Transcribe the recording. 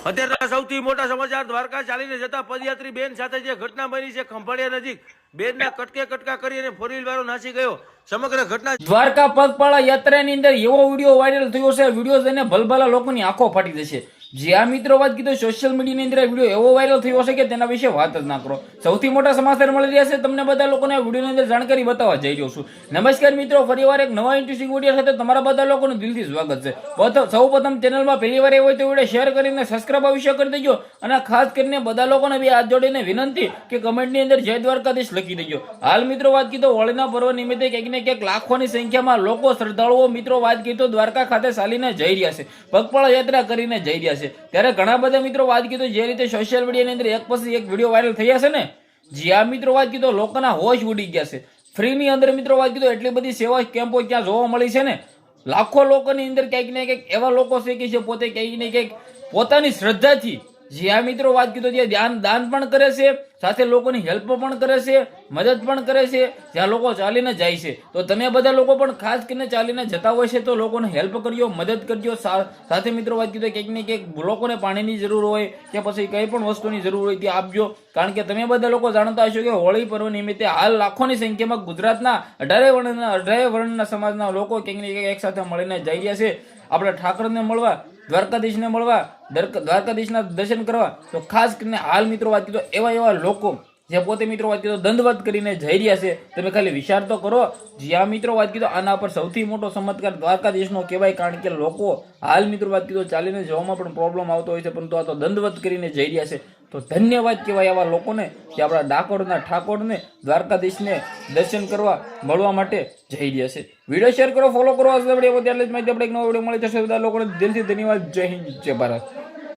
અત્યારના સૌથી મોટા સમાચાર દ્વારકા ચાલીને જતા પદયાત્રી બેન સાથે જે ઘટના બની છે ખંભાળિયા નજીક બેનના કટકે કટકા કરી અને ફોર વ્હીલ વાળો નાસી ગયો. સમગ્ર ઘટના દ્વારકા પગપાળા યાત્રાની અંદર એવો વિડીયો વાયરલ થયો છે. વિડીયો જોઈને ભલભલા લોકોની આંખો ફાટી જશે. જે આ મિત્રો વાત કીધું સોશિયલ મીડિયાની અંદર વિડીયો એવો વાયરલ થયો છે કે તેના વિશે વાત જ ના કરો. સૌથી મોટા સમાચાર મળી રહ્યા છે. તમને બધા લોકોને આ વિડીયોની અંદર જાણકારી બતાવવા જઈ રહ્યો છું. નમસ્કાર મિત્રો, ફરીવાર એક નવા ઇન્ટરેસ્ટિંગ વિડીયો સાથે તમારા બધા લોકોનું દિલથી સ્વાગત છે. સૌ પ્રથમ ચેનલમાં પહેલી વાર હોય તો વિડીયો શેર કરીને સબસ્ક્રાઇબ અવશ્ય કરી દેજો અને ખાસ કરીને બધા લોકોને બી હાથ જોડીને વિનંતી કે કમેન્ટની અંદર જય દ્વારકાધીશ લખી દેજો. હાલ મિત્રો વાત કીધું હોળીના પર્વ નિમિત્તે ક્યાંક ને ક્યાંક લાખોની સંખ્યામાં લોકો શ્રદ્ધાળુઓ મિત્રો વાત કીધું દ્વારકા ખાતે ચાલીને જઈ રહ્યા છે, પગપાળા યાત્રા કરીને જઈ રહ્યા છે. ત્યારે ઘણા બધા મિત્રો વાત કીધું જે રીતે સોશિયલ મીડિયાની અંદર એક પછી એક વિડીયો વાયરલ થયા છે ને, જે આ મિત્રો વાત કીધું લોકોના હોશ ઉડી ગયા છે. ફ્રીની અંદર મિત્રો વાત કીધું એટલી બધી સેવા કેમ્પો ક્યાં જોવા મળી છે ને, લાખો લોકોની અંદર ક્યાંક ને ક્યાંક એવા લોકો છે કે જે પોતે ક્યાંક ને ક્યાંક પોતાની શ્રદ્ધાથી જે આ મિત્રો વાત કીધું ત્યાં દાન પણ કરે છે, સાથે લોકોની હેલ્પ પણ કરે છે, મદદ પણ કરે છે. જ્યાં લોકો ચાલીને જાય છે તો તમે બધા લોકો પણ ખાસ કરીને ચાલીને જતા હોય છે તો લોકોને હેલ્પ કરજો, મદદ કરજો. સાથે મિત્રો વાત કીધું ક્યાંક ને ક્યાંક લોકોને પાણીની જરૂર હોય કે પછી કઈ પણ વસ્તુની જરૂર હોય તે આપજો. કારણ કે તમે બધા લોકો જાણતા હશો કે હોળી પર્વ નિમિત્તે હાલ લાખોની સંખ્યામાં ગુજરાતના 18 વર્ણના સમાજના લોકો ક્યાંક ને ક્યાંક એક સાથે મળીને જઈ રહ્યા છે આપણા ઠાકરને મળવા, દ્વારકાધીશને મળવા, દ્વારકાધીશના દર્શન કરવા. તો ખાસ કરીને હાલ મિત્રો વાત કીધું એવા લોકો જે પોતે મિત્રો વાત કીધું દંડવત કરીને જઈ રહ્યા છે. તમે ખાલી વિચાર તો કરો. જ્યાં મિત્રો વાત કીધું આના પર સૌથી મોટો ચમત્કાર દ્વારકાધીશનો કહેવાય. કારણ કે લોકો હાલ મિત્રો વાત કીધું ચાલીને જવામાં પણ પ્રોબ્લેમ આવતો હોય છે, પરંતુ આ તો દંડવત કરીને જઈ રહ્યા છે. તો ધન્યવાદ કહેવાય આવા લોકોને કે આપણા ડાકોરના ઠાકોરને દ્વારકાધીશને દર્શન કરવા મળવા માટે જઈ રહ્યા છે. વિડીયો શેર કરો, ફોલો કરો. ત્યારે જ માહિતી આપણે એક નવો વિડીયો મળી જશે. બધા લોકોને દિલથી ધન્યવાદ. જય હિન્દ, જય ભારત.